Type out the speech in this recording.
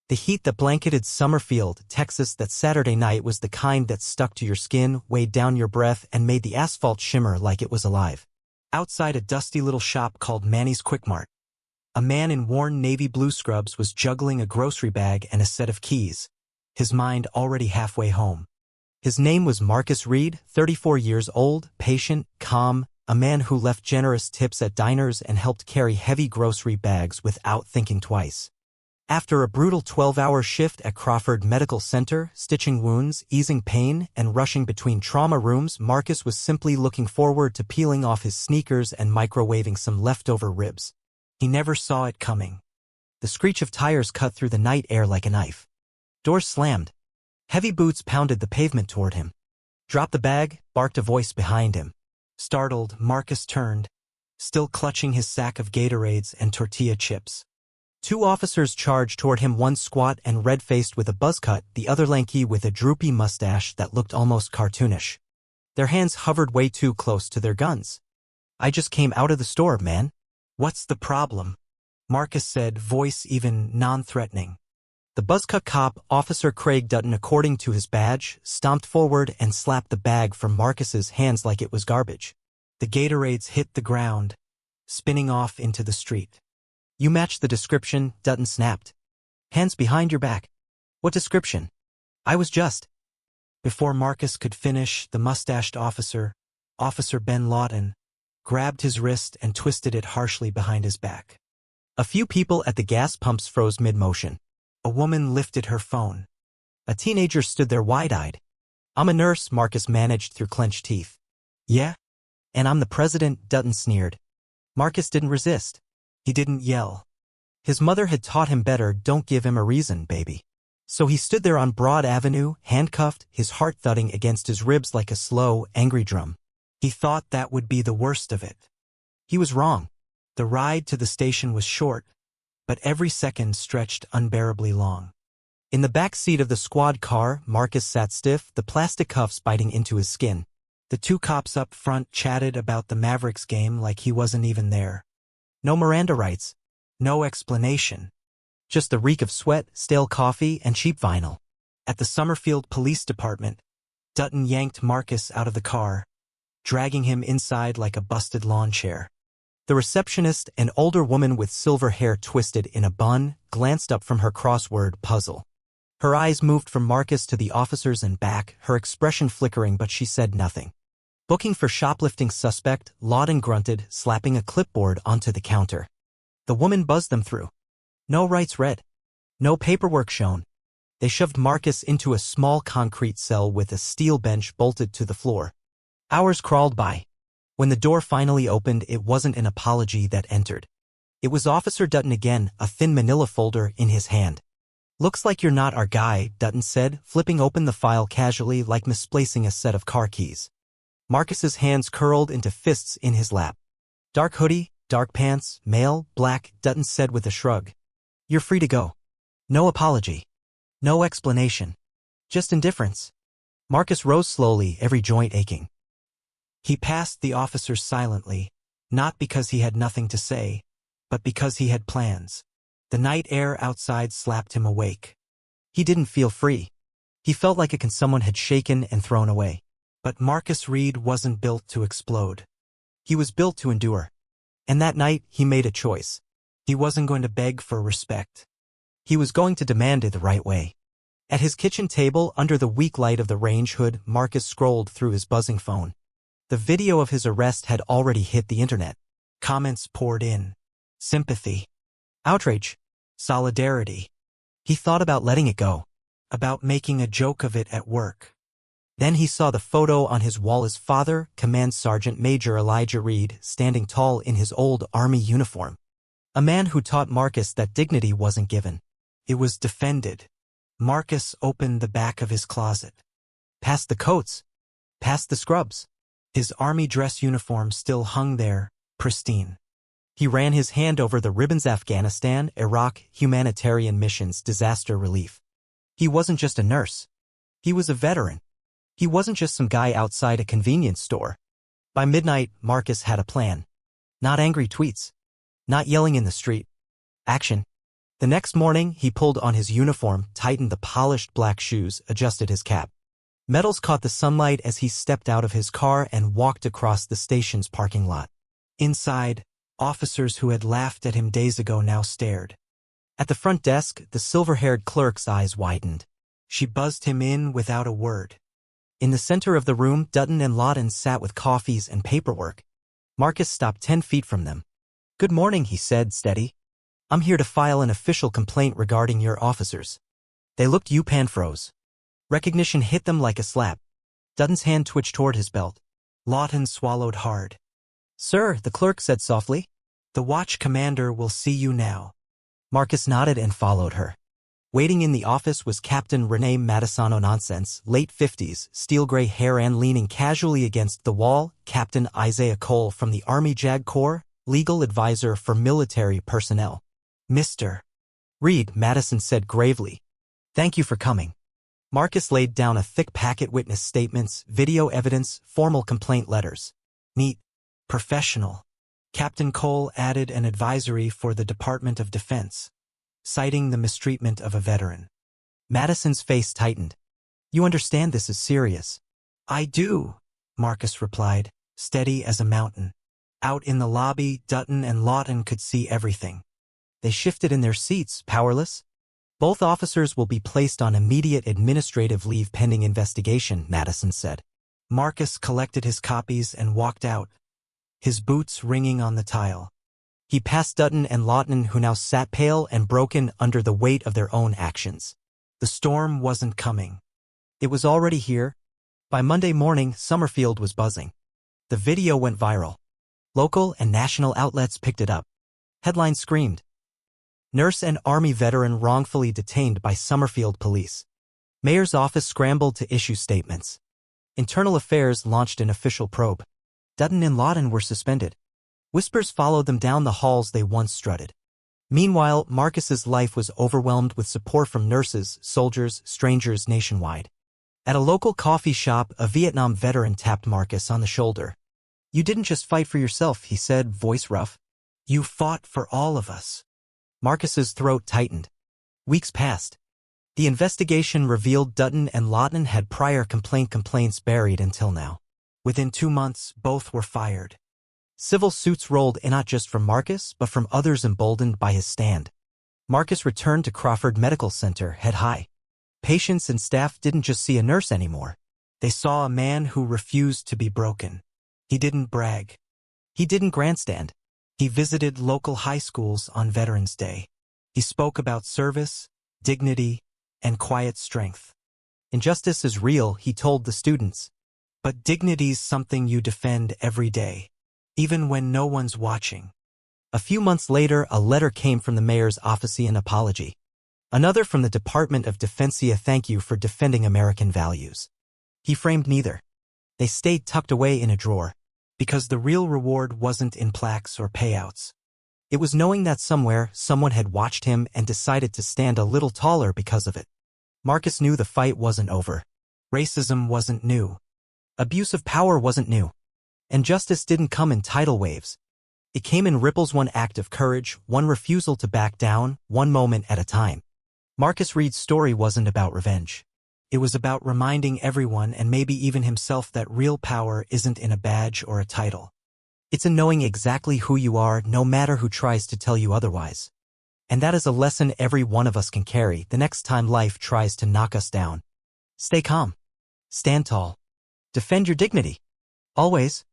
The heat that blanketed Summerfield, Texas that Saturday night was the kind that stuck to your skin, weighed down your breath, and made the asphalt shimmer like it was alive. Outside a dusty little shop called Manny's Quick Mart, a man in worn navy blue scrubs was juggling a grocery bag and a set of keys, his mind already halfway home. His name was Marcus Reed, 34 years old, patient, calm, a man who left generous tips at diners and helped carry heavy grocery bags without thinking twice. After a brutal 12-hour shift at Crawford Medical Center, stitching wounds, easing pain, and rushing between trauma rooms, Marcus was simply looking forward to peeling off his sneakers and microwaving some leftover ribs. He never saw it coming. The screech of tires cut through the night air like a knife. Doors slammed. Heavy boots pounded the pavement toward him. "Drop the bag," barked a voice behind him. Startled, Marcus turned, still clutching his sack of Gatorades and tortilla chips. Two officers charged toward him, one squat and red-faced with a buzz cut, the other lanky with a droopy mustache that looked almost cartoonish. Their hands hovered way too close to their guns. "I just came out of the store, man. What's the problem?" Marcus said, voice even non-threatening. The buzzcut cop, Officer Craig Dutton, according to his badge, stomped forward and slapped the bag from Marcus's hands like it was garbage. The Gatorades hit the ground, spinning off into the street. "You match the description," Dutton snapped. "Hands behind your back." "What description?" "I was just—" Before Marcus could finish, the mustached officer, Officer Ben Lawton, grabbed his wrist and twisted it harshly behind his back. A few people at the gas pumps froze mid-motion. A woman lifted her phone. A teenager stood there wide-eyed. "I'm a nurse," Marcus managed through clenched teeth. "Yeah? And I'm the president," Dutton sneered. Marcus didn't resist. He didn't yell. His mother had taught him better, "Don't give him a reason, baby." So he stood there on Broad Avenue, handcuffed, his heart thudding against his ribs like a slow, angry drum. He thought that would be the worst of it. He was wrong. The ride to the station was short, but every second stretched unbearably long. In the back seat of the squad car, Marcus sat stiff, the plastic cuffs biting into his skin. The two cops up front chatted about the Mavericks game like he wasn't even there. No Miranda rights. No explanation. Just the reek of sweat, stale coffee, and cheap vinyl. At the Summerfield Police Department, Dutton yanked Marcus out of the car, dragging him inside like a busted lawn chair. The receptionist, an older woman with silver hair twisted in a bun, glanced up from her crossword puzzle. Her eyes moved from Marcus to the officers and back, her expression flickering, but she said nothing. "Booking for shoplifting suspect," Lawton grunted, slapping a clipboard onto the counter. The woman buzzed them through. "No rights read. No paperwork shown." They shoved Marcus into a small concrete cell with a steel bench bolted to the floor. Hours crawled by. When the door finally opened, it wasn't an apology that entered. It was Officer Dutton again, a thin manila folder in his hand. "Looks like you're not our guy," Dutton said, flipping open the file casually like misplacing a set of car keys. Marcus's hands curled into fists in his lap. "Dark hoodie, dark pants, male, black," Dutton said with a shrug. "You're free to go. No apology. No explanation. Just indifference." Marcus rose slowly, every joint aching. He passed the officers silently, not because he had nothing to say, but because he had plans. The night air outside slapped him awake. He didn't feel free. He felt like someone had shaken and thrown away. But Marcus Reed wasn't built to explode. He was built to endure. And that night, he made a choice. He wasn't going to beg for respect. He was going to demand it the right way. At his kitchen table, under the weak light of the range hood, Marcus scrolled through his buzzing phone. The video of his arrest had already hit the internet. Comments poured in. Sympathy. Outrage. Solidarity. He thought about letting it go. About making a joke of it at work. Then he saw the photo on his wall. His father, Command Sergeant Major Elijah Reed, standing tall in his old Army uniform. A man who taught Marcus that dignity wasn't given. It was defended. Marcus opened the back of his closet. Past the coats. Past the scrubs. His Army dress uniform still hung there, pristine. He ran his hand over the ribbons. Afghanistan, Iraq, humanitarian missions, disaster relief. He wasn't just a nurse. He was a veteran. He wasn't just some guy outside a convenience store. By midnight, Marcus had a plan. Not angry tweets. Not yelling in the street. Action. The next morning, he pulled on his uniform, tightened the polished black shoes, adjusted his cap. Metals caught the sunlight as he stepped out of his car and walked across the station's parking lot. Inside, officers who had laughed at him days ago now stared. At the front desk, the silver-haired clerk's eyes widened. She buzzed him in without a word. In the center of the room, Dutton and Lawton sat with coffees and paperwork. Marcus stopped 10 feet from them. "Good morning," he said, steady. "I'm here to file an official complaint regarding your officers." They looked. Upan froze. Recognition hit them like a slap. Dutton's hand twitched toward his belt. Lawton swallowed hard. "Sir," the clerk said softly, "the watch commander will see you now." Marcus nodded and followed her. Waiting in the office was Captain Rene Madisano Nonsense, late 50s, steel-gray hair and leaning casually against the wall, Captain Isaiah Cole from the Army JAG Corps, legal advisor for military personnel. "Mr. Reed," Madison said gravely, "thank you for coming." Marcus laid down a thick packet: witness statements, video evidence, formal complaint letters. "Neat. Professional." Captain Cole added an advisory for the Department of Defense, citing the mistreatment of a veteran. Madison's face tightened. "You understand this is serious." "I do," Marcus replied, steady as a mountain. Out in the lobby, Dutton and Lawton could see everything. They shifted in their seats, powerless. "Both officers will be placed on immediate administrative leave pending investigation," Madison said. Marcus collected his copies and walked out, his boots ringing on the tile. He passed Dutton and Lawton, who now sat pale and broken under the weight of their own actions. The storm wasn't coming. It was already here. By Monday morning, Summerfield was buzzing. The video went viral. Local and national outlets picked it up. Headlines screamed, "Nurse and Army veteran wrongfully detained by Summerfield police." Mayor's office scrambled to issue statements. Internal Affairs launched an official probe. Dutton and Lawton were suspended. Whispers followed them down the halls they once strutted. Meanwhile, Marcus's life was overwhelmed with support from nurses, soldiers, strangers nationwide. At a local coffee shop, a Vietnam veteran tapped Marcus on the shoulder. "You didn't just fight for yourself," he said, voice rough. "You fought for all of us." Marcus's throat tightened. Weeks passed. The investigation revealed Dutton and Lawton had prior complaints buried until now. Within 2 months, both were fired. Civil suits rolled in, not just from Marcus, but from others emboldened by his stand. Marcus returned to Crawford Medical Center, head high. Patients and staff didn't just see a nurse anymore. They saw a man who refused to be broken. He didn't brag. He didn't grandstand. He visited local high schools on Veterans Day. He spoke about service, dignity, and quiet strength. "Injustice is real," he told the students. "But dignity's something you defend every day, even when no one's watching." A few months later, a letter came from the mayor's office, an apology. Another from the Department of Defense, a thank you for defending American values. He framed neither. They stayed tucked away in a drawer, because the real reward wasn't in plaques or payouts. It was knowing that somewhere, someone had watched him and decided to stand a little taller because of it. Marcus knew the fight wasn't over. Racism wasn't new. Abuse of power wasn't new. And justice didn't come in tidal waves. It came in ripples, one act of courage, one refusal to back down, one moment at a time. Marcus Reed's story wasn't about revenge. It was about reminding everyone, and maybe even himself, that real power isn't in a badge or a title. It's in knowing exactly who you are, no matter who tries to tell you otherwise. And that is a lesson every one of us can carry the next time life tries to knock us down. Stay calm. Stand tall. Defend your dignity. Always.